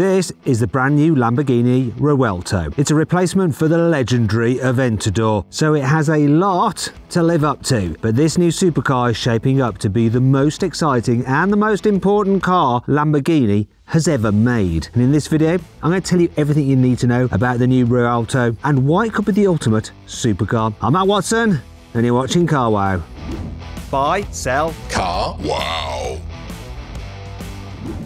This is the brand new Lamborghini Revuelto. It's a replacement for the legendary Aventador, so it has a lot to live up to. But this new supercar is shaping up to be the most exciting and the most important car Lamborghini has ever made. And in this video, I'm going to tell you everything you need to know about the new Revuelto and why it could be the ultimate supercar. I'm Matt Watson, and you're watching Car Wow. Buy, sell, Car Wow.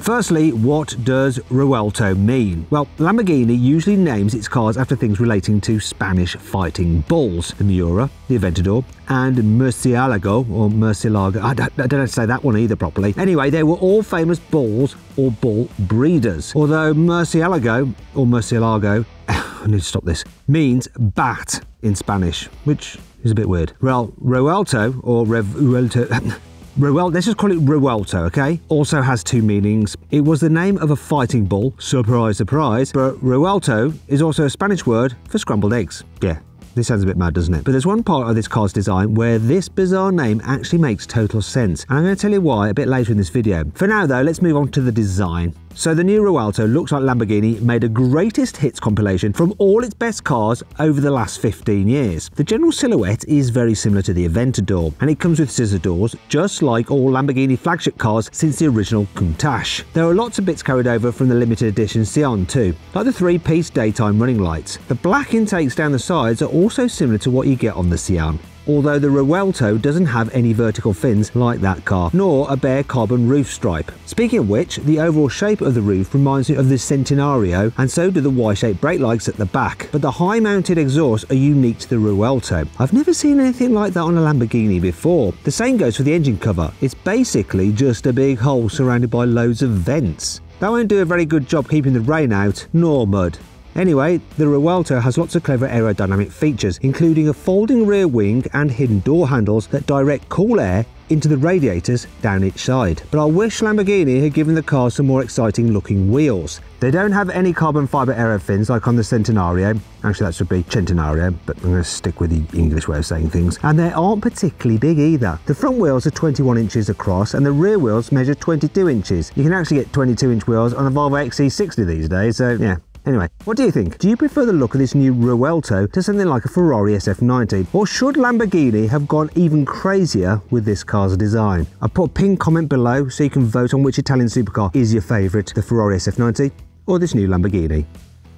Firstly, what does Revuelto mean? Well, Lamborghini usually names its cars after things relating to Spanish fighting bulls. The Miura, the Aventador, and Murcielago, or Murcielago. I don't know how to say that one either properly. Anyway, they were all famous bulls or bull breeders. Although Murcielago, or Murcielago, I need to stop this, means bat in Spanish, which is a bit weird. Well, Revuelto, or Revuelto, let's just call it Revuelto, okay? Also has two meanings. It was the name of a fighting bull, surprise, surprise, but Revuelto is also a Spanish word for scrambled eggs. Yeah, this sounds a bit mad, doesn't it? But there's one part of this car's design where this bizarre name actually makes total sense, and I'm going to tell you why a bit later in this video. For now though, let's move on to the design. So the new Revuelto looks like Lamborghini made a greatest hits compilation from all its best cars over the last 15 years. The general silhouette is very similar to the Aventador, and it comes with scissor doors, just like all Lamborghini flagship cars since the original Countach. There are lots of bits carried over from the limited edition Sion too, like the three-piece daytime running lights. The black intakes down the sides are also similar to what you get on the Sion, although the Revuelto doesn't have any vertical fins like that car, nor a bare carbon roof stripe. Speaking of which, the overall shape of the roof reminds me of the Centenario, and so do the Y-shaped brake lights at the back, but the high-mounted exhausts are unique to the Revuelto. I've never seen anything like that on a Lamborghini before. The same goes for the engine cover. It's basically just a big hole surrounded by loads of vents. That won't do a very good job keeping the rain out, nor mud. Anyway, the Revuelto has lots of clever aerodynamic features, including a folding rear wing and hidden door handles that direct cool air into the radiators down each side. But I wish Lamborghini had given the car some more exciting looking wheels. They don't have any carbon fibre aero fins like on the Centenario. Actually, that should be Centenario, but I'm going to stick with the English way of saying things. And they aren't particularly big either. The front wheels are 21 inches across and the rear wheels measure 22 inches. You can actually get 22-inch wheels on a Volvo XC60 these days, so yeah. Anyway, what do you think? Do you prefer the look of this new Revuelto to something like a Ferrari SF90? Or should Lamborghini have gone even crazier with this car's design? I'll put a pinned comment below so you can vote on which Italian supercar is your favourite, the Ferrari SF90 or this new Lamborghini.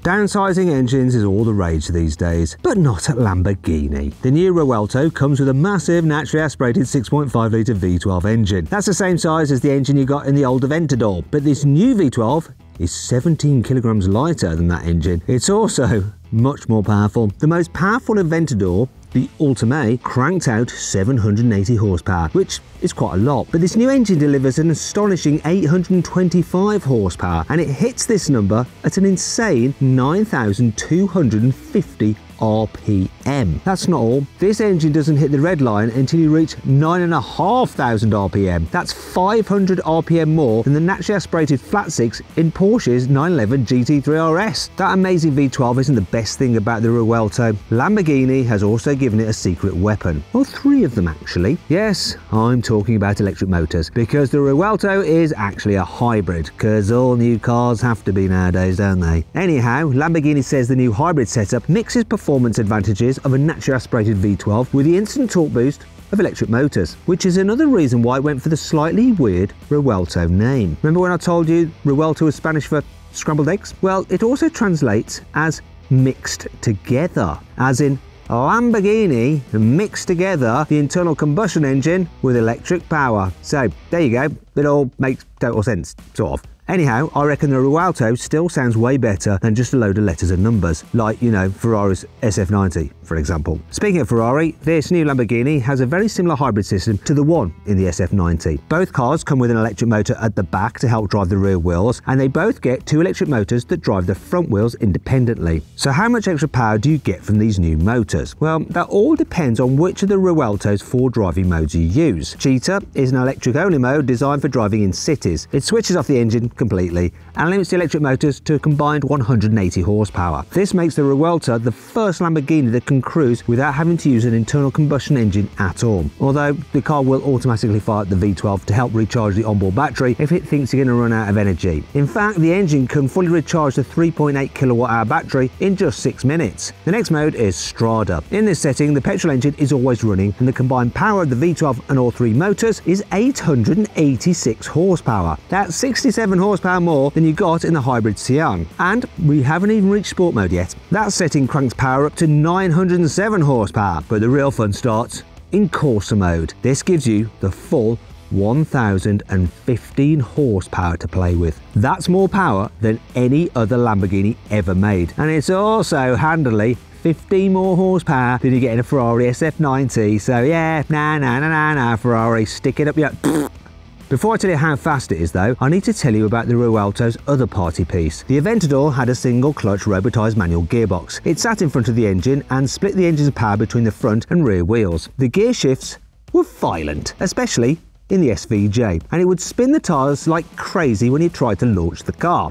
Downsizing engines is all the rage these days, but not at Lamborghini. The new Revuelto comes with a massive naturally aspirated 6.5 litre V12 engine. That's the same size as the engine you got in the old Aventador, but this new V12 is 17 kilograms lighter than that engine. It's also much more powerful. The most powerful Aventador, the Ultimate, cranked out 780 horsepower, which is quite a lot. But this new engine delivers an astonishing 825 horsepower, and it hits this number at an insane 9,250 RPM. That's not all. This engine doesn't hit the red line until you reach 9,500 RPM. That's 500 RPM more than the naturally aspirated flat six in Porsche's 911 GT3 RS. That amazing V12 isn't the best thing about the Revuelto. Lamborghini has also given it a secret weapon. Well, three of them actually. Yes, I'm talking about electric motors, because the Revuelto is actually a hybrid, because all new cars have to be nowadays, don't they? Anyhow, Lamborghini says the new hybrid setup mixes performance advantages of a naturally aspirated V12 with the instant torque boost of electric motors, which is another reason why it went for the slightly weird Revuelto name. Remember when I told you Revuelto was Spanish for scrambled eggs? Well, it also translates as mixed together, as in Lamborghini mixed together the internal combustion engine with electric power. So there you go, it all makes total sense, sort of. Anyhow, I reckon the Revuelto still sounds way better than just a load of letters and numbers, like, you know, Ferrari's SF90, for example. Speaking of Ferrari, this new Lamborghini has a very similar hybrid system to the one in the SF90. Both cars come with an electric motor at the back to help drive the rear wheels, and they both get two electric motors that drive the front wheels independently. So how much extra power do you get from these new motors? Well, that all depends on which of the Revuelto's four driving modes you use. Cheetah is an electric-only mode designed for driving in cities. It switches off the engine completely and limits the electric motors to a combined 180 horsepower. This makes the Revuelto the first Lamborghini that can cruise without having to use an internal combustion engine at all. Although the car will automatically fire up the V12 to help recharge the onboard battery if it thinks you're going to run out of energy. In fact, the engine can fully recharge the 3.8 kilowatt-hour battery in just 6 minutes. The next mode is Strada. In this setting, the petrol engine is always running and the combined power of the V12 and all three motors is 886 horsepower. That's 67 horsepower more than you got in the hybrid Sian. And we haven't even reached sport mode yet. That setting cranks power up to 907 horsepower, but the real fun starts in Corsa mode. This gives you the full 1015 horsepower to play with. That's more power than any other Lamborghini ever made, and it's also handily 15 more horsepower than you get in a Ferrari SF90. So yeah, nah, Ferrari, stick it up your Before I tell you how fast it is though, I need to tell you about the Revuelto's other party piece. The Aventador had a single clutch robotised manual gearbox. It sat in front of the engine and split the engine's power between the front and rear wheels. The gear shifts were violent, especially in the SVJ, and it would spin the tyres like crazy when you tried to launch the car.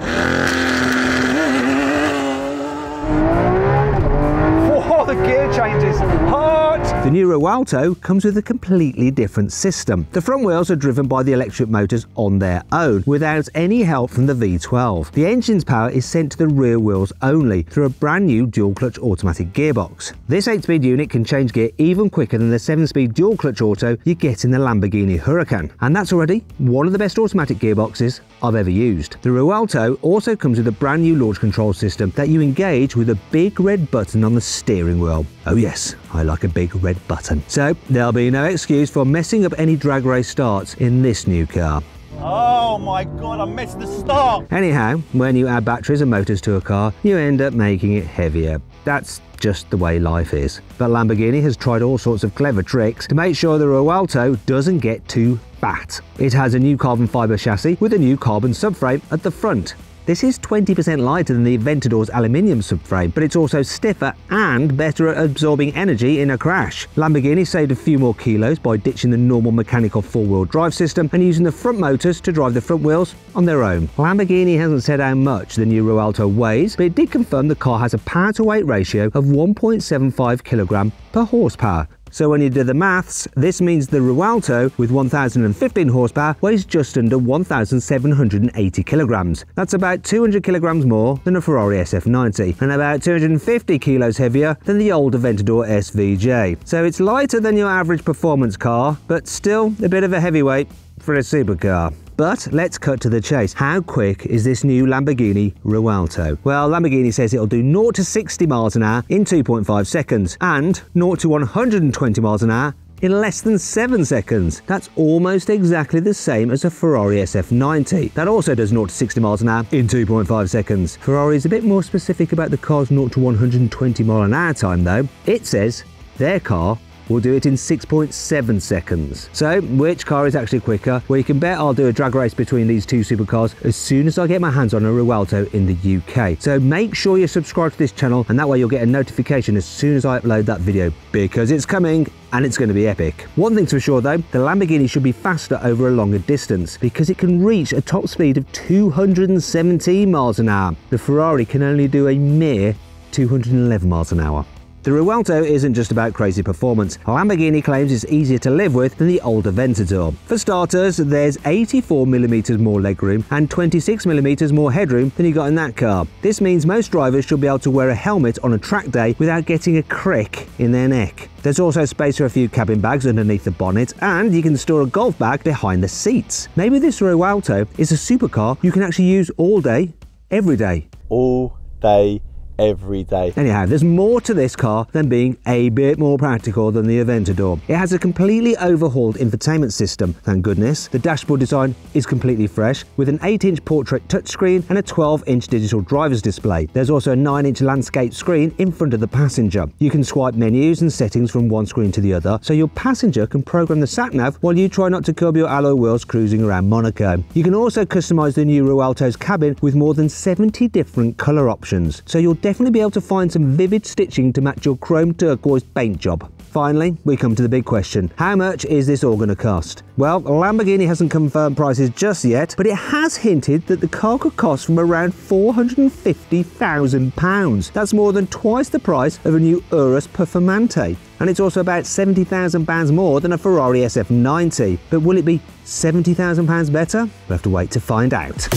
Whoa, the gear changes hard! The new Revuelto comes with a completely different system. The front wheels are driven by the electric motors on their own, without any help from the V12. The engine's power is sent to the rear wheels only through a brand new dual-clutch automatic gearbox. This 8-speed unit can change gear even quicker than the 7-speed dual-clutch auto you get in the Lamborghini Huracan, and that's already one of the best automatic gearboxes I've ever used. The Revuelto also comes with a brand new launch control system that you engage with a big red button on the steering wheel. Oh yes, I like a big red button. So there'll be no excuse for messing up any drag race starts in this new car. Oh my god, I missed the start! Anyhow, when you add batteries and motors to a car, you end up making it heavier. That's just the way life is. But Lamborghini has tried all sorts of clever tricks to make sure the Revuelto doesn't get too fat. It has a new carbon fibre chassis with a new carbon subframe at the front. This is 20% lighter than the Aventador's aluminium subframe, but it's also stiffer and better at absorbing energy in a crash. Lamborghini saved a few more kilos by ditching the normal mechanical four-wheel drive system and using the front motors to drive the front wheels on their own. Lamborghini hasn't said how much the new Revuelto weighs, but it did confirm the car has a power-to-weight ratio of 1.75 kilogram per horsepower. So when you do the maths, this means the Revuelto with 1015 horsepower weighs just under 1780 kilograms. That's about 200 kilograms more than a Ferrari SF90 and about 250 kilos heavier than the old Aventador SVJ. So it's lighter than your average performance car, but still a bit of a heavyweight for a supercar. But let's cut to the chase. How quick is this new Lamborghini Revuelto? Well, Lamborghini says it'll do 0 to 60 miles an hour in 2.5 seconds and 0 to 120 miles an hour in less than 7 seconds. That's almost exactly the same as a Ferrari SF90. That also does 0 to 60 miles an hour in 2.5 seconds. Ferrari is a bit more specific about the car's 0 to 120 mile an hour time though. It says their car will do it in 6.7 seconds. So, which car is actually quicker? Well, you can bet I'll do a drag race between these two supercars as soon as I get my hands on a Revuelto in the UK. So make sure you subscribe to this channel and that way you'll get a notification as soon as I upload that video, because it's coming and it's going to be epic. One thing's for sure though, the Lamborghini should be faster over a longer distance because it can reach a top speed of 217 miles an hour. The Ferrari can only do a mere 211 miles an hour. The Revuelto isn't just about crazy performance. Lamborghini claims it's easier to live with than the old Aventador. For starters, there's 84mm more legroom and 26mm more headroom than you got in that car. This means most drivers should be able to wear a helmet on a track day without getting a crick in their neck. There's also space for a few cabin bags underneath the bonnet, and you can store a golf bag behind the seats. Maybe this Revuelto is a supercar you can actually use all day, every day. All day, every day. Anyhow, there's more to this car than being a bit more practical than the Aventador. It has a completely overhauled infotainment system, thank goodness. The dashboard design is completely fresh, with an 8-inch portrait touchscreen and a 12-inch digital driver's display. There's also a 9-inch landscape screen in front of the passenger. You can swipe menus and settings from one screen to the other, so your passenger can program the sat-nav while you try not to curb your alloy wheels cruising around Monaco. You can also customize the new Revuelto's cabin with more than 70 different color options, so you'll definitely be able to find some vivid stitching to match your chrome turquoise paint job. Finally, we come to the big question. How much is this all going to cost? Well, Lamborghini hasn't confirmed prices just yet, but it has hinted that the car could cost from around £450,000. That's more than twice the price of a new Urus Performante. And it's also about £70,000 more than a Ferrari SF90. But will it be £70,000 better? We'll have to wait to find out.